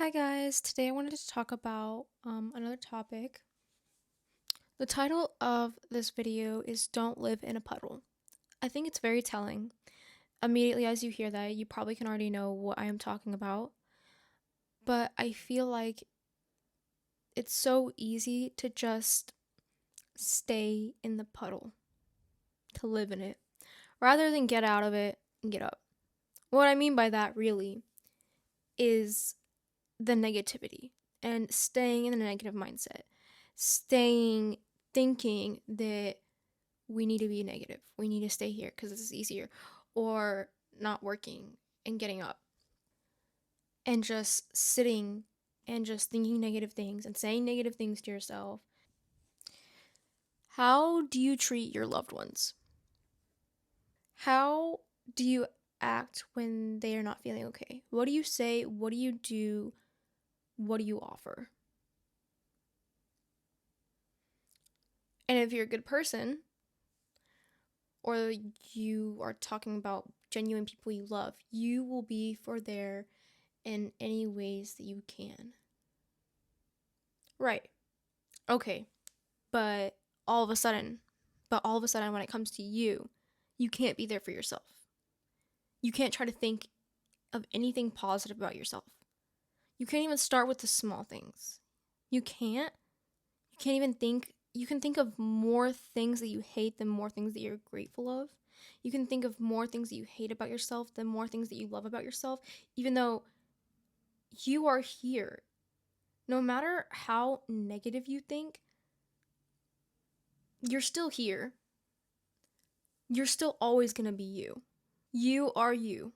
Hi guys, today I wanted to talk about another topic. The title of this video is Don't Live in a Puddle. I think it's very telling. Immediately as you hear that, you probably can already know what I am talking about, but I feel like it's so easy to just stay in the puddle, to live in it, rather than get out of it and get up. What I mean by that really is the negativity and staying in a negative mindset, staying thinking that we need to be negative, we need to stay here because this is easier, or not working and getting up and just sitting and just thinking negative things and saying negative things to yourself. How do you treat your loved ones? How do you act when they are not feeling okay? What do you say? What do you do? What do you offer? And if you're a good person, or you are talking about genuine people you love, you will be for there in any ways that you can. Right. Okay. But all of a sudden when it comes to you, you can't be there for yourself. You can't try to think of anything positive about yourself. You can't even start with the small things. You can't. You can't even think. You can think of more things that you hate than more things that you're grateful of. You can think of more things that you hate about yourself than more things that you love about yourself, even though you are here. No matter how negative you think, you're still here. You're still always going to be you. You are you.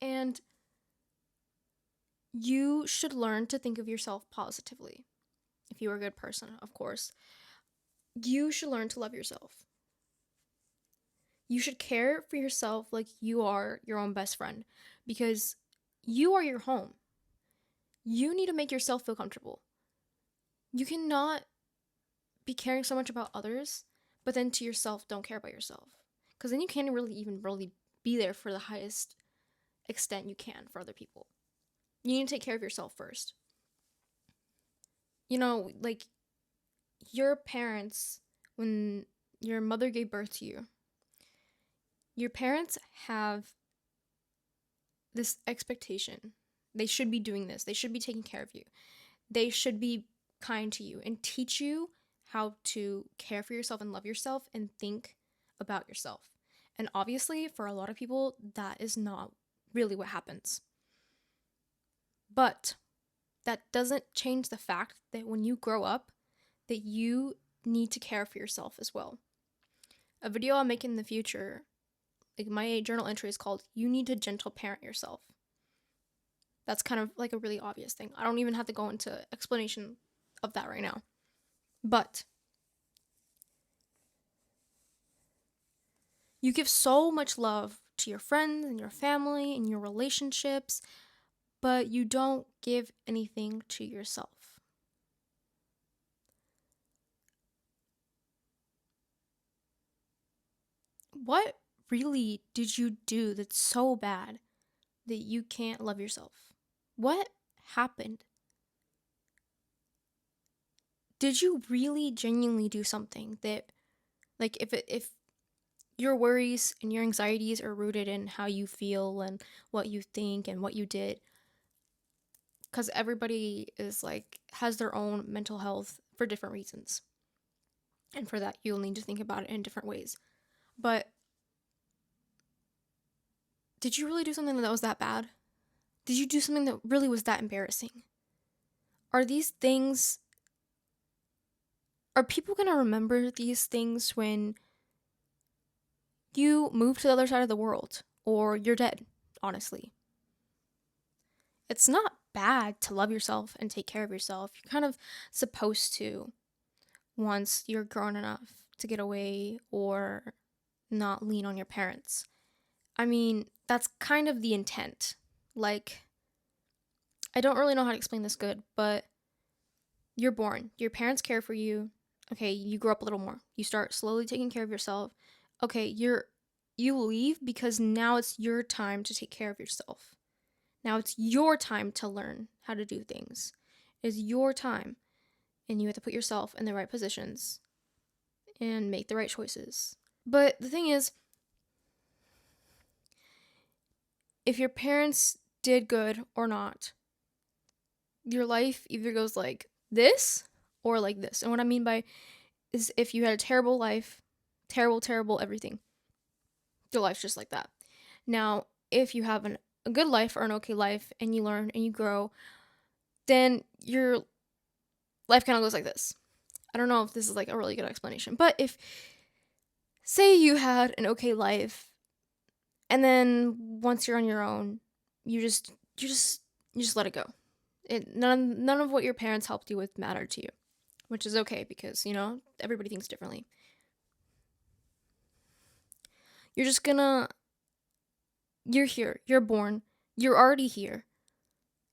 And you should learn to think of yourself positively. If you're a good person, of course. You should learn to love yourself. You should care for yourself like you are your own best friend because you are your home. You need to make yourself feel comfortable. You cannot be caring so much about others, but then to yourself, don't care about yourself. Because then you can't really be there for the highest extent you can for other people. You need to take care of yourself first. Like your parents, when your mother gave birth to you, your parents have this expectation. They should be doing this. They should be taking care of you. They should be kind to you and teach you how to care for yourself and love yourself and think about yourself. And obviously, for a lot of people, that is not really what happens. But that doesn't change the fact that when you grow up, that you need to care for yourself as well. A video I'll make in the future, like my journal entry is called "You Need to Gentle Parent Yourself." That's kind of like a really obvious thing. I don't even have to go into explanation of that right now. But you give so much love to your friends and your family and your relationships, but you don't give anything to yourself. What really did you do that's so bad that you can't love yourself? What happened? Did you really genuinely do something that, like, if your worries and your anxieties are rooted in how you feel and what you think and what you did, because everybody is like has their own mental health for different reasons, and for that you'll need to think about it in different ways. But did you really do something that was that bad? Did you do something that really was that embarrassing? Are these things, are people gonna remember these things when you move to the other side of the world or you're dead? Honestly, it's not bad to love yourself and take care of yourself. You're kind of supposed to, once you're grown enough to get away or not lean on your parents. I mean, that's kind of the intent. Like, I don't really know how to explain this good, but you're born. Your parents care for you. Okay, you grow up a little more. You start slowly taking care of yourself. Okay, you leave because now it's your time to take care of yourself. Now it's your time to learn how to do things. It's your time. And you have to put yourself in the right positions and make the right choices. But the thing is, if your parents did good or not, your life either goes like this or like this. And what I mean by is if you had a terrible life, terrible everything, your life's just like that. Now, if you have a good life or an okay life and you learn and you grow, then your life kind of goes like this. I don't know if this is like a really good explanation, but if, say, you had an okay life and then once you're on your own, you just let it go. None of what your parents helped you with mattered to you, which is okay because, everybody thinks differently. You're just gonna, you're here, you're born, you're already here.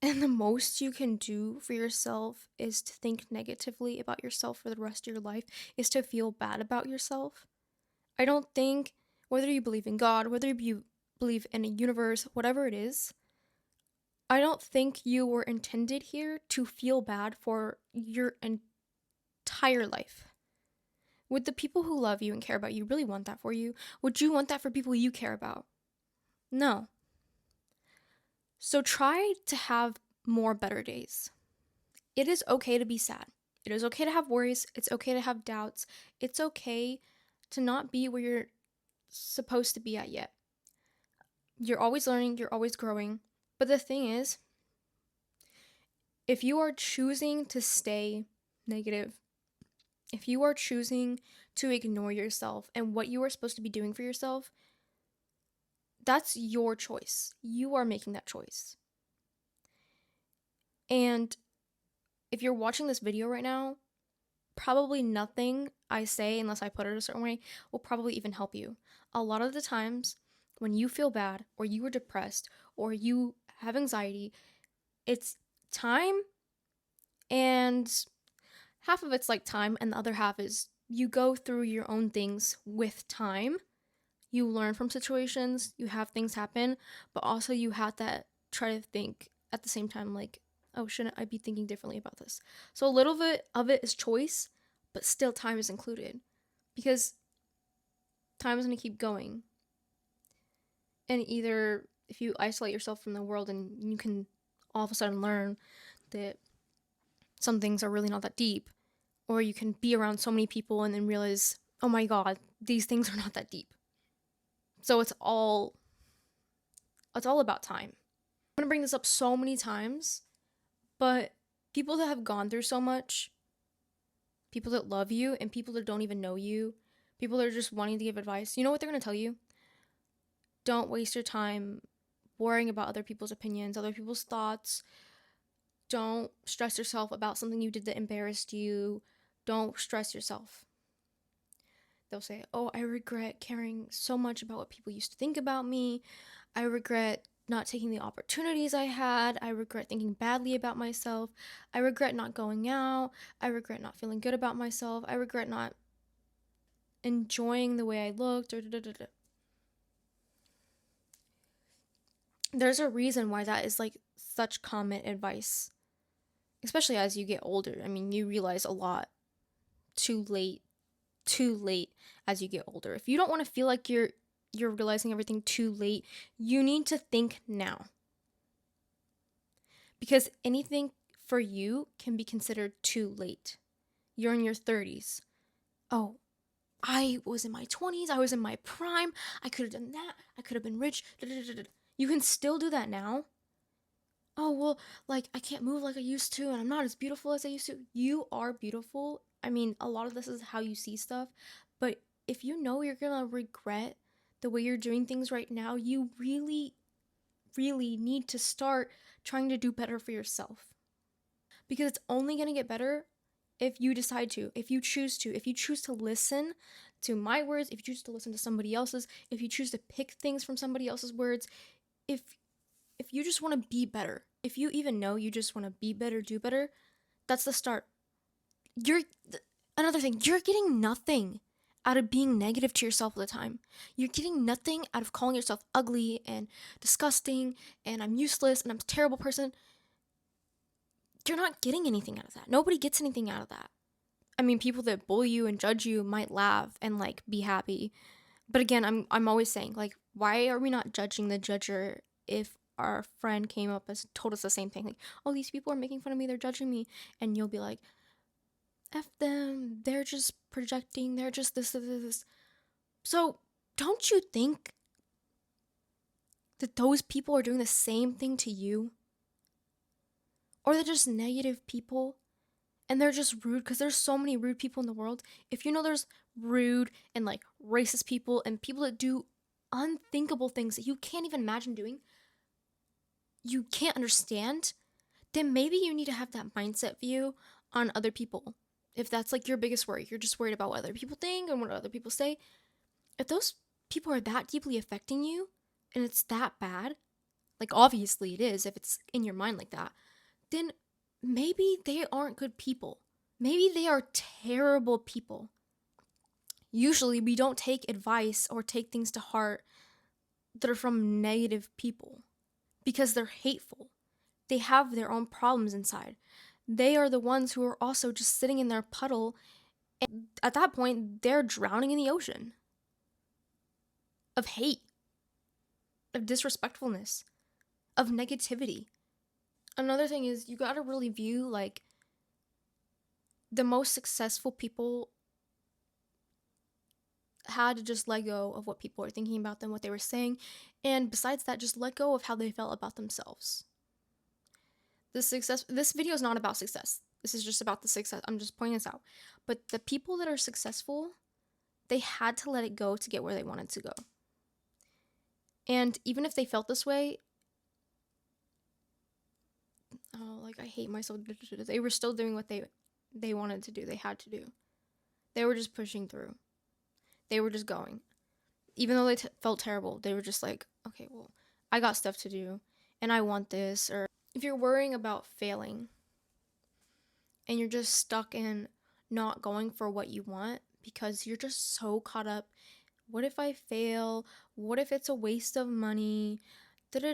And the most you can do for yourself is to think negatively about yourself for the rest of your life, is to feel bad about yourself. I don't think, whether you believe in God, whether you believe in a universe, whatever it is, I don't think you were intended here to feel bad for your entire life. Would the people who love you and care about you really want that for you? Would you want that for people you care about? No. So try to have more better days. It is okay to be sad. It is okay to have worries. It's okay to have doubts. It's okay to not be where you're supposed to be at yet. You're always learning, you're always growing. But the thing is, if you are choosing to stay negative, if you are choosing to ignore yourself and what you are supposed to be doing for yourself, that's your choice. You are making that choice. And if you're watching this video right now, probably nothing I say, unless I put it a certain way, will probably even help you. A lot of the times when you feel bad or you are depressed or you have anxiety, it's time, and half of it's like time and the other half is you go through your own things with time. You learn from situations, you have things happen, but also you have to try to think at the same time like, oh, shouldn't I be thinking differently about this? So a little bit of it is choice, but still time is included because time is going to keep going. And either if you isolate yourself from the world and you can all of a sudden learn that some things are really not that deep, or you can be around so many people and then realize, oh my God, these things are not that deep. So it's all about time. I'm going to bring this up so many times, but people that have gone through so much, people that love you and people that don't even know you, people that are just wanting to give advice, you know what they're going to tell you? Don't waste your time worrying about other people's opinions, other people's thoughts. Don't stress yourself about something you did that embarrassed you. Don't stress yourself. They'll say, oh, I regret caring so much about what people used to think about me. I regret not taking the opportunities I had. I regret thinking badly about myself. I regret not going out. I regret not feeling good about myself. I regret not enjoying the way I looked. There's a reason why that is like such common advice, especially as you get older. I mean, you realize a lot too late as you get older. If you don't want to feel like you're realizing everything too late, you need to think now. Because anything for you can be considered too late. You're in your 30s. Oh, I was in my 20s. I was in my prime. I could have done that. I could have been rich. You can still do that now. Oh, well, like, I can't move like I used to, and I'm not as beautiful as I used to. You are beautiful. I mean, a lot of this is how you see stuff. But if you know you're going to regret the way you're doing things right now, you really, really need to start trying to do better for yourself. Because it's only going to get better if you decide to, if you choose to listen to my words, if you choose to listen to somebody else's, if you choose to pick things from somebody else's words, if you just want to be better, if you even know you just want to be better, do better, that's the start. Another thing, you're getting nothing out of being negative to yourself all the time. You're getting nothing out of calling yourself ugly and disgusting and I'm useless and I'm a terrible person. You're not getting anything out of that. Nobody gets anything out of that. I mean, people that bully you and judge you might laugh and like be happy. But again, I'm always saying, like, why are we not judging the judger if our friend came up and told us the same thing? Like, oh, these people are making fun of me, they're judging me. And you'll be like, F them, they're just projecting, they're just this. So don't you think that those people are doing the same thing to you? Or they're just negative people and they're just rude because there's so many rude people in the world. If you know there's rude and like racist people and people that do unthinkable things that you can't even imagine doing, you can't understand, then maybe you need to have that mindset view on other people. If that's like your biggest worry, you're just worried about what other people think and what other people say. If those people are that deeply affecting you and it's that bad, like obviously it is if it's in your mind like that, then maybe they aren't good people. Maybe they are terrible people. Usually we don't take advice or take things to heart that are from negative people because they're hateful. They have their own problems inside. They are the ones who are also just sitting in their puddle, and at that point they're drowning in the ocean of hate, of disrespectfulness, of negativity. Another thing is you got to really view like the most successful people had to just let go of what people were thinking about them, what they were saying, and besides that, just let go of how they felt about themselves. This video is not about success. This is just about the success. I'm just pointing this out. But the people that are successful, they had to let it go to get where they wanted to go. And even if they felt this way, oh, like I hate myself, they were still doing what they wanted to do. They had to do. They were just pushing through. They were just going. Even though they felt terrible, they were just like, okay, well, I got stuff to do and I want this. Or if you're worrying about failing and you're just stuck in not going for what you want because you're just so caught up, what if I fail? What if it's a waste of money? What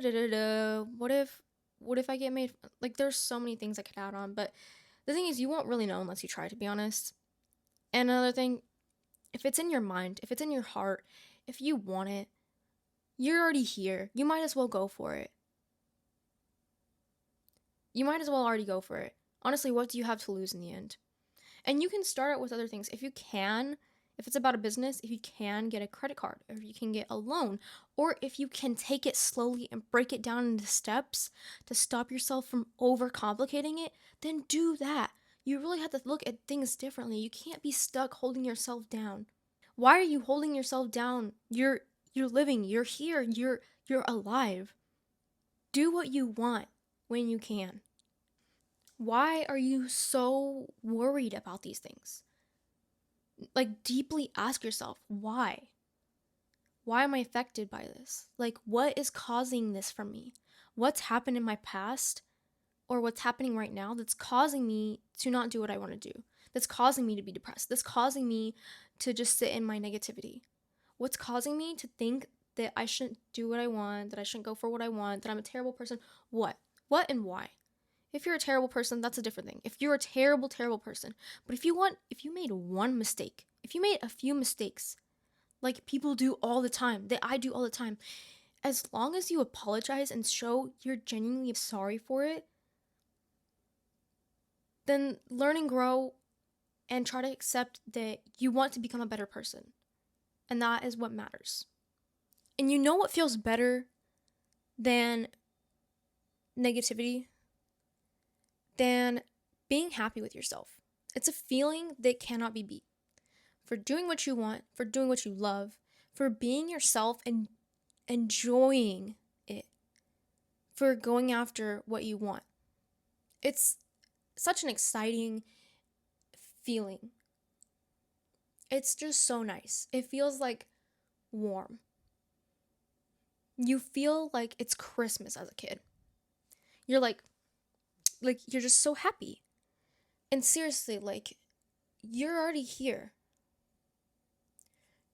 if I get made, like there's so many things I could add on, but the thing is you won't really know unless you try, to be honest. And another thing, if it's in your mind, if it's in your heart, if you want it, you're already here. You might as well go for it. You might as well already go for it. Honestly, what do you have to lose in the end? And you can start out with other things. If you can, if it's about a business, if you can get a credit card, or if you can get a loan, or if you can take it slowly and break it down into steps to stop yourself from overcomplicating it, then do that. You really have to look at things differently. You can't be stuck holding yourself down. Why are you holding yourself down? You're living, you're here, you're alive. Do what you want when you can. Why are you so worried about these things? Like deeply ask yourself, why? Why am I affected by this? Like what is causing this for me? What's happened in my past or what's happening right now that's causing me to not do what I want to do? That's causing me to be depressed. That's causing me to just sit in my negativity. What's causing me to think that I shouldn't do what I want, that I shouldn't go for what I want, that I'm a terrible person? What? What and why? If you're a terrible person, that's a different thing. If you're a terrible, terrible person. But if you made one mistake, if you made a few mistakes, like people do all the time, that I do all the time, as long as you apologize and show you're genuinely sorry for it, then learn and grow and try to accept that you want to become a better person. And that is what matters. And you know what feels better than negativity? Than being happy with yourself. It's a feeling that cannot be beat. For doing what you want, for doing what you love, for being yourself and enjoying it, for going after what you want. It's such an exciting feeling. It's just so nice. It feels like warm. You feel like it's Christmas as a kid. You're like you're just so happy. And seriously, like you're already here.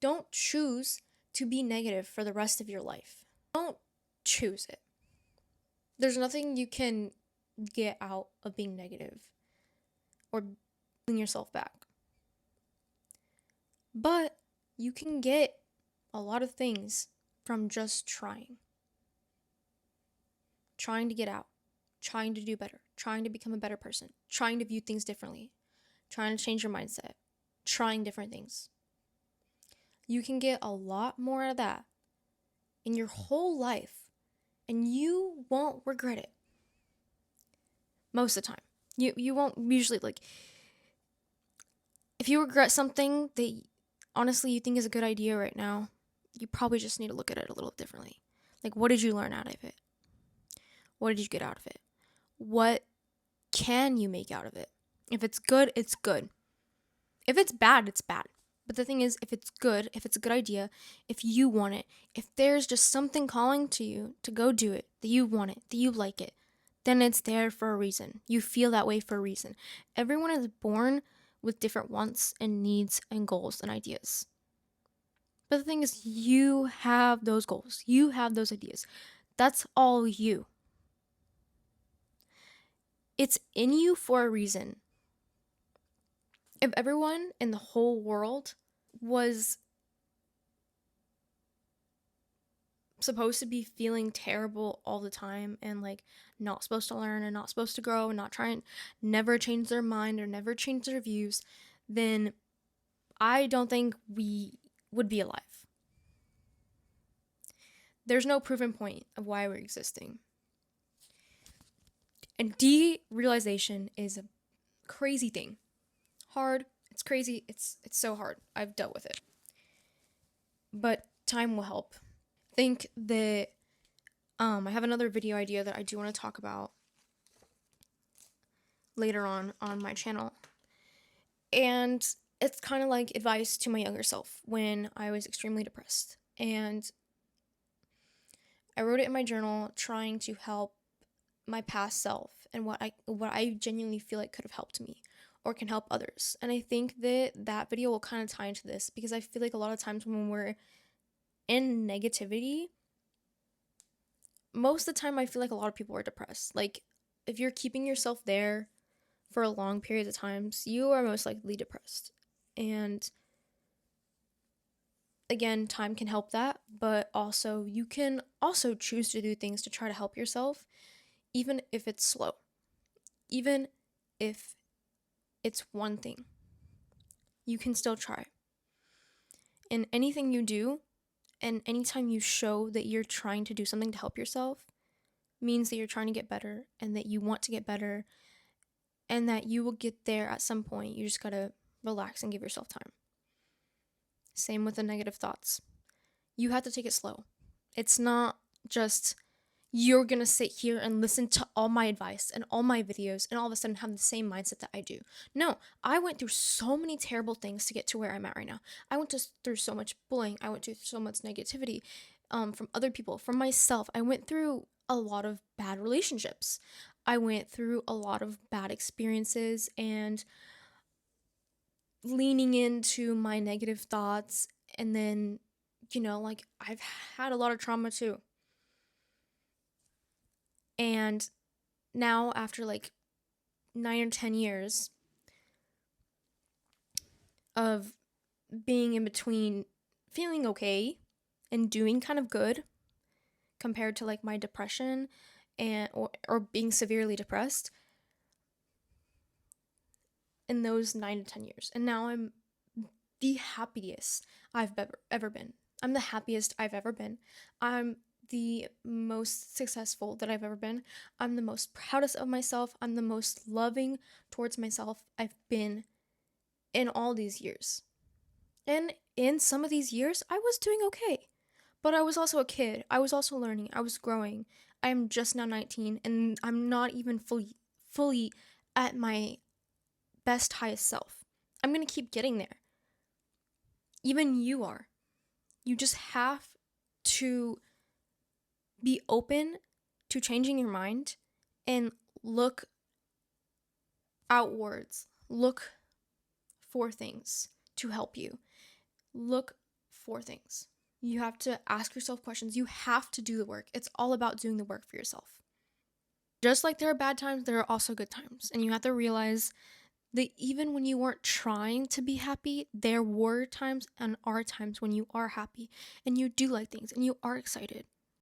Don't choose to be negative for the rest of your life. Don't choose it. There's nothing you can get out of being negative or bring yourself back. But you can get a lot of things from just trying to get out, trying to do better, trying to become a better person, trying to view things differently, trying to change your mindset, trying different things. You can get a lot more out of that in your whole life, and you won't regret it. Most of the time. You won't usually, like, if you regret something that honestly you think is a good idea right now, you probably just need to look at it a little differently. Like, what did you learn out of it? What did you get out of it? What can you make out of it? If it's good, it's good. If it's bad, it's bad. But the thing is, if it's good, if it's a good idea, if you want it, if there's just something calling to you to go do it, that you want it, that you like it, then it's there for a reason. You feel that way for a reason. Everyone is born with different wants and needs and goals and ideas. But the thing is, you have those goals. You have those ideas. That's all you. It's in you for a reason. If everyone in the whole world was supposed to be feeling terrible all the time and like not supposed to learn and not supposed to grow and not try and never change their mind or never change their views, then I don't think we would be alive. There's no proven point of why we're existing. And derealization is a crazy thing. Hard, it's crazy, it's so hard. I've dealt with it. But time will help. I think that I have another video idea that I do want to talk about later on my channel. And it's kind of like advice to my younger self when I was extremely depressed. And I wrote it in my journal trying to help my past self and what I genuinely feel like could have helped me or can help others. And I think that video will kind of tie into this because I feel like a lot of times when we're in negativity, most of the time I feel like a lot of people are depressed. Like, if you're keeping yourself there for a long period of times, you are most likely depressed. And again, time can help that, but also you can also choose to do things to try to help yourself, even if it's slow, even if it's one thing. You can still try. And anything you do, and anytime you show that you're trying to do something to help yourself, means that you're trying to get better and that you want to get better and that you will get there at some point. You just gotta relax and give yourself time. Same with the negative thoughts. You have to take it slow. It's not just you're gonna sit here and listen to all my advice and all my videos and all of a sudden have the same mindset that I do. No, I went through so many terrible things to get to where I'm at right now. I went through so much bullying. I went through so much negativity from other people, from myself. I went through a lot of bad relationships. I went through a lot of bad experiences and leaning into my negative thoughts. And then, like, I've had a lot of trauma too. And now, after like 9 or 10 years of being in between feeling okay and doing kind of good compared to like my depression and or being severely depressed in those 9 to 10 years. And now I'm the happiest I've ever been. I'm the happiest I've ever been. I'm the most successful that I've ever been. I'm the most proudest of myself. I'm the most loving towards myself I've been in all these years. And in some of these years, I was doing okay. But I was also a kid. I was also learning. I was growing. I am just now 19 and I'm not even fully at my best, highest self. I'm going to keep getting there. Even you are. You just have to be open to changing your mind and look outwards. Look for things to help you. Look 4 things. You have to ask yourself questions. You have to do the work. It's all about doing the work for yourself. Just like there are bad times, there are also good times. And you have to realize that even when you weren't trying to be happy, there were times and are times when you are happy and you do like things and you are excited.